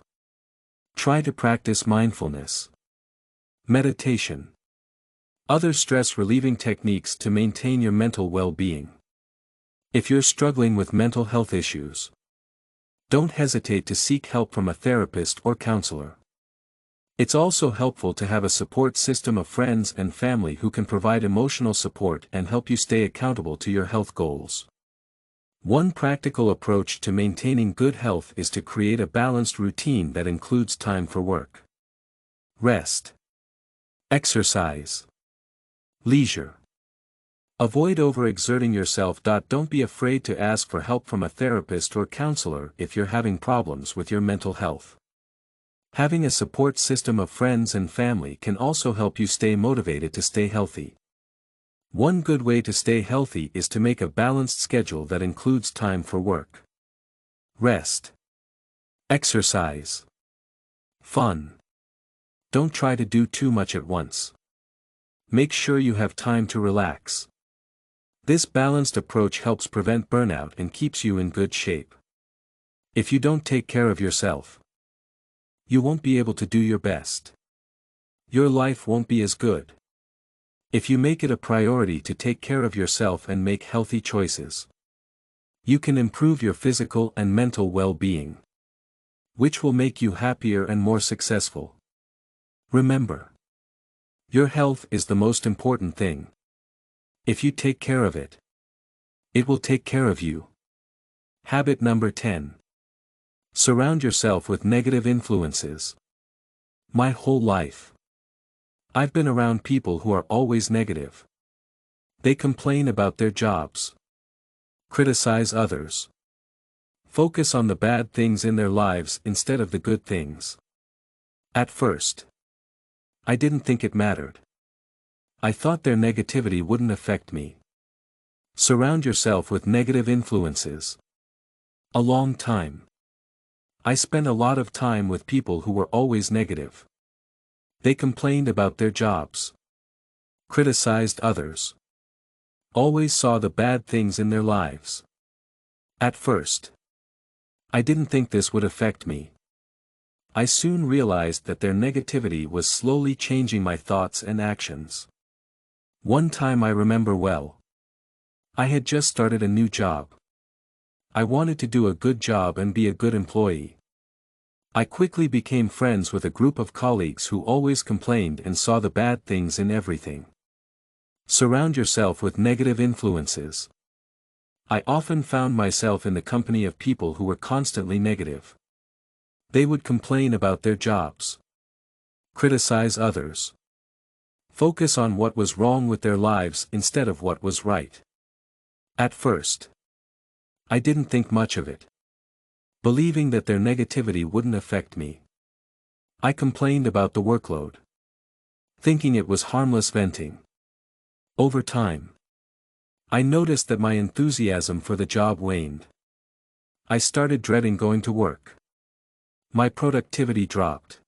Try to practice mindfulness, meditation, other stress-relieving techniques to maintain your mental well-being. If you're struggling with mental health issues, don't hesitate to seek help from a therapist or counselor. It's also helpful to have a support system of friends and family who can provide emotional support and help you stay accountable to your health goals. One practical approach to maintaining good health is to create a balanced routine that includes time for work, rest, exercise, leisure. Avoid overexerting yourself. Don't be afraid to ask for help from a therapist or counselor if you're having problems with your mental health. Having a support system of friends and family can also help you stay motivated to stay healthy. One good way to stay healthy is to make a balanced schedule that includes time for work, rest, exercise, fun. Don't try to do too much at once. Make sure you have time to relax. This balanced approach helps prevent burnout and keeps you in good shape. If you don't take care of yourself, you won't be able to do your best. Your life won't be as good. If you make it a priority to take care of yourself and make healthy choices, you can improve your physical and mental well-being, which will make you happier and more successful. Remember, your health is the most important thing. If you take care of it, it will take care of you. Habit number 10. Surround yourself with negative influences. My whole life, I've been around people who are always negative. They complain about their jobs, criticize others, focus on the bad things in their lives instead of the good things. At first, I didn't think it mattered. I thought their negativity wouldn't affect me. Surround yourself with negative influences. A long time, I spent a lot of time with people who were always negative. They complained about their jobs, criticized others, always saw the bad things in their lives. At first, I didn't think this would affect me. I soon realized that their negativity was slowly changing my thoughts and actions. One time I remember well. I had just started a new job. I wanted to do a good job and be a good employee. I quickly became friends with a group of colleagues who always complained and saw the bad things in everything. Surround yourself with negative influences. I often found myself in the company of people who were constantly negative. They would complain about their jobs, criticize others, focus on what was wrong with their lives instead of what was right. At first, I didn't think much of it, believing that their negativity wouldn't affect me. I complained about the workload, thinking it was harmless venting. Over time, I noticed that my enthusiasm for the job waned. I started dreading going to work. My productivity dropped.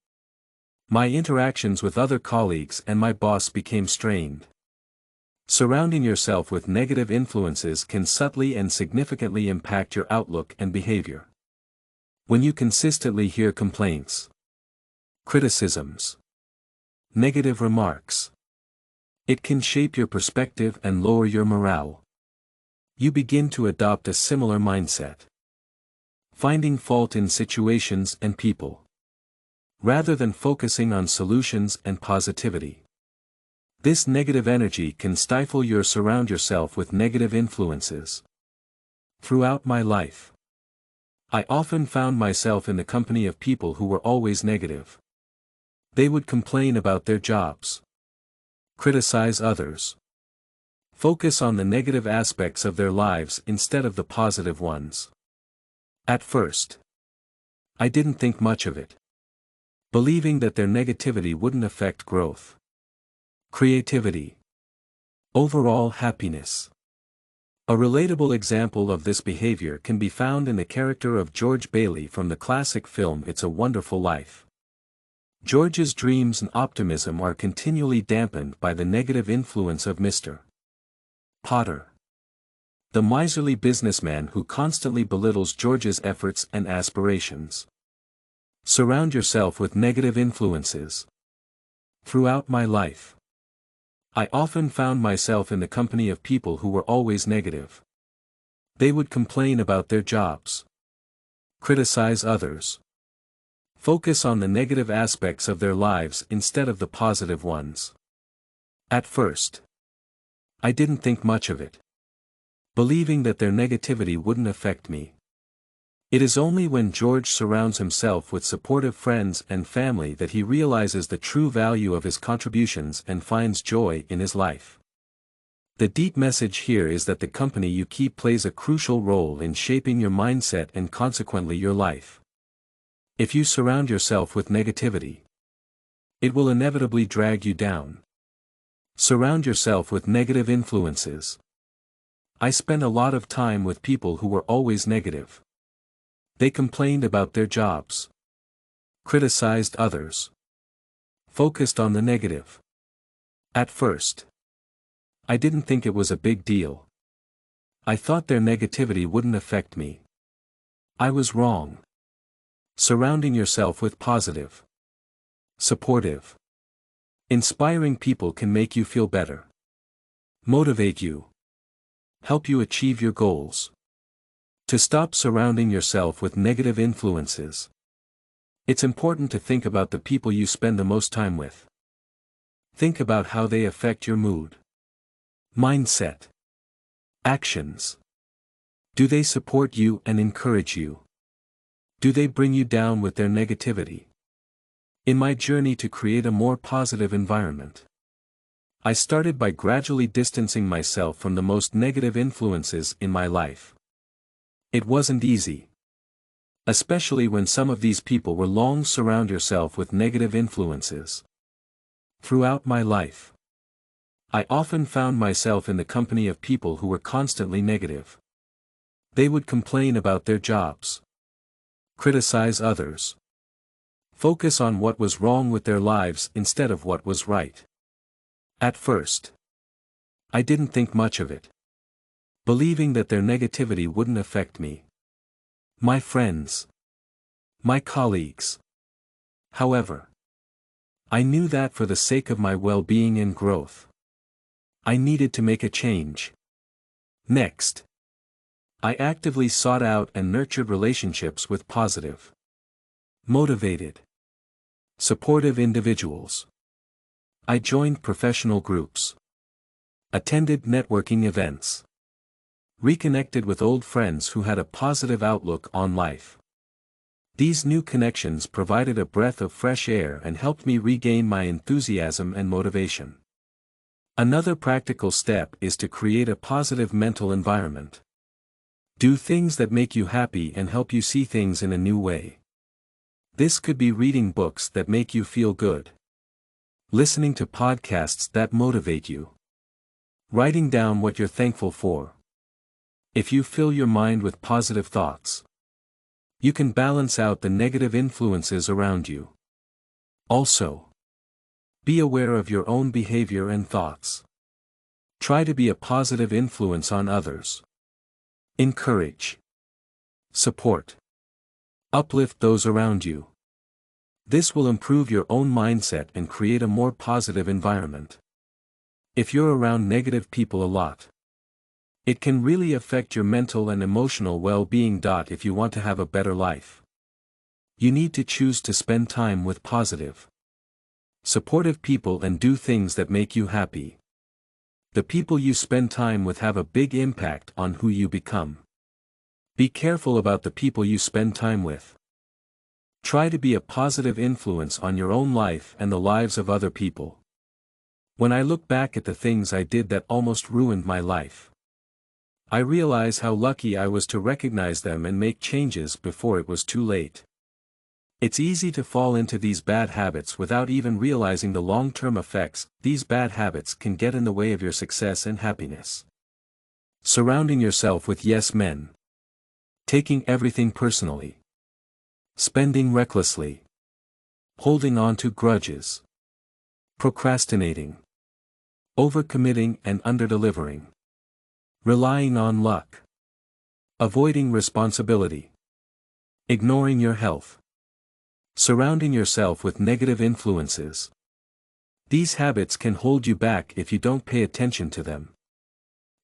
My interactions with other colleagues and my boss became strained. Surrounding yourself with negative influences can subtly and significantly impact your outlook and behavior. When you consistently hear complaints, criticisms, negative remarks, it can shape your perspective and lower your morale. You begin to adopt a similar mindset, finding fault in situations and people, rather than focusing on solutions and positivity. This negative energy can stifle your surround yourself with negative influences. Throughout my life, I often found myself in the company of people who were always negative. They would complain about their jobs, criticize others, focus on the negative aspects of their lives instead of the positive ones. At first, I didn't think much of it, believing that their negativity wouldn't affect growth, creativity, overall happiness. A relatable example of this behavior can be found in the character of George Bailey from the classic film It's a Wonderful Life. George's dreams and optimism are continually dampened by the negative influence of Mr. Potter, the miserly businessman who constantly belittles George's efforts and aspirations. Surround yourself with negative influences. Throughout my life, I often found myself in the company of people who were always negative. They would complain about their jobs, criticize others, Focus on the negative aspects of their lives instead of the positive ones. At first, I didn't think much of it, believing that their negativity wouldn't affect me. It is only when George surrounds himself with supportive friends and family that he realizes the true value of his contributions and finds joy in his life. The deep message here is that the company you keep plays a crucial role in shaping your mindset and consequently your life. If you surround yourself with negativity, it will inevitably drag you down. Surround yourself with negative influences. I spent a lot of time with people who were always negative. They complained about their jobs, criticized others, focused on the negative. At first, I didn't think it was a big deal. I thought their negativity wouldn't affect me. I was wrong. Surrounding yourself with positive, supportive, inspiring people can make you feel better, motivate you, help you achieve your goals. To stop surrounding yourself with negative influences, it's important to think about the people you spend the most time with. Think about how they affect your mood, mindset, actions. Do they support you and encourage you? Do they bring you down with their negativity? In my journey to create a more positive environment, I started by gradually distancing myself from the most negative influences in my life. It wasn't easy, especially when some of these people were long. Surround yourself with negative influences. Throughout my life, I often found myself in the company of people who were constantly negative. They would complain about their jobs, criticize others, focus on what was wrong with their lives instead of what was right. At first, I didn't think much of it, believing that their negativity wouldn't affect me, my friends, my colleagues. However, I knew that for the sake of my well-being and growth, I needed to make a change. Next, I actively sought out and nurtured relationships with positive, motivated, supportive individuals. I joined professional groups, attended networking events, reconnected with old friends who had a positive outlook on life. These new connections provided a breath of fresh air and helped me regain my enthusiasm and motivation. Another practical step is to create a positive mental environment. Do things that make you happy and help you see things in a new way. This could be reading books that make you feel good, listening to podcasts that motivate you, writing down what you're thankful for. If you fill your mind with positive thoughts, you can balance out the negative influences around you. Also, be aware of your own behavior and thoughts. Try to be a positive influence on others. Encourage, support, uplift those around you. This will improve your own mindset and create a more positive environment. If you're around negative people a lot, it can really affect your mental and emotional well-being. If you want to have a better life, you need to choose to spend time with positive, supportive people and do things that make you happy. The people you spend time with have a big impact on who you become. Be careful about the people you spend time with. Try to be a positive influence on your own life and the lives of other people. When I look back at the things I did that almost ruined my life, I realize how lucky I was to recognize them and make changes before it was too late. It's easy to fall into these bad habits without even realizing the long-term effects. These bad habits can get in the way of your success and happiness. Surrounding yourself with yes men. Taking everything personally. Spending recklessly. Holding on to grudges. Procrastinating. Overcommitting and underdelivering. Relying on luck. Avoiding responsibility. Ignoring your health. Surrounding yourself with negative influences. These habits can hold you back if you don't pay attention to them.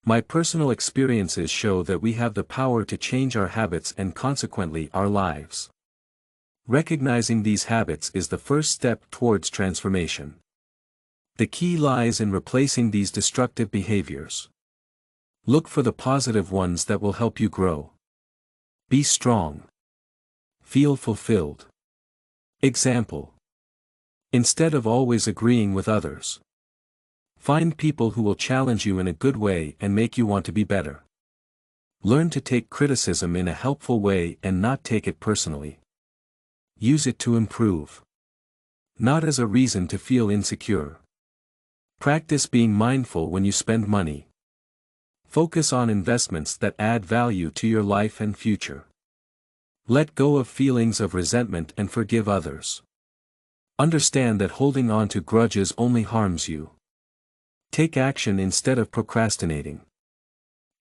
My personal experiences show that we have the power to change our habits and consequently our lives. Recognizing these habits is the first step towards transformation. The key lies in replacing these destructive behaviors. Look for the positive ones that will help you grow. Be strong. Feel fulfilled. Example. Instead of always agreeing with others, find people who will challenge you in a good way and make you want to be better. Learn to take criticism in a helpful way and not take it personally. Use it to improve, not as a reason to feel insecure. Practice being mindful when you spend money. Focus on investments that add value to your life and future. Let go of feelings of resentment and forgive others. Understand that holding on to grudges only harms you. Take action instead of procrastinating.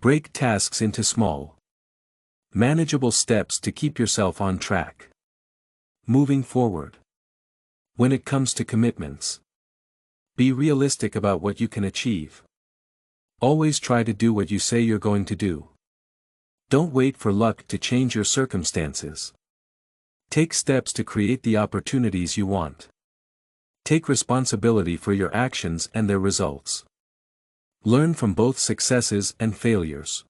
Break tasks into small, manageable steps to keep yourself on track. Moving forward. When it comes to commitments, be realistic about what you can achieve. Always try to do what you say you're going to do. Don't wait for luck to change your circumstances. Take steps to create the opportunities you want. Take responsibility for your actions and their results. Learn from both successes and failures.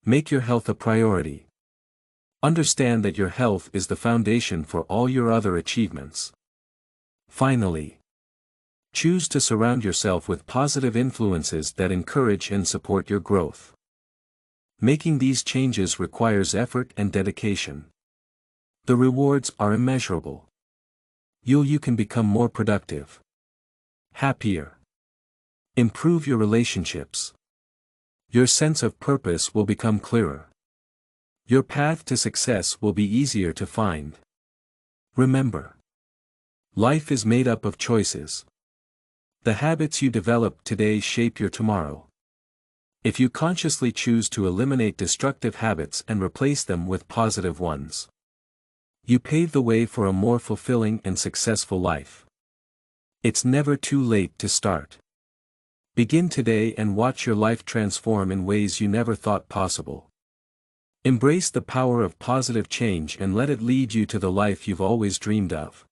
Make your health a priority. Understand that your health is the foundation for all your other achievements. Finally, choose to surround yourself with positive influences that encourage and support your growth. Making these changes requires effort and dedication. The rewards are immeasurable. You can become more productive, happier. Improve your relationships. Your sense of purpose will become clearer. Your path to success will be easier to find. Remember, life is made up of choices. The habits you develop today shape your tomorrow. If you consciously choose to eliminate destructive habits and replace them with positive ones, you pave the way for a more fulfilling and successful life. It's never too late to start. Begin today and watch your life transform in ways you never thought possible. Embrace the power of positive change and let it lead you to the life you've always dreamed of.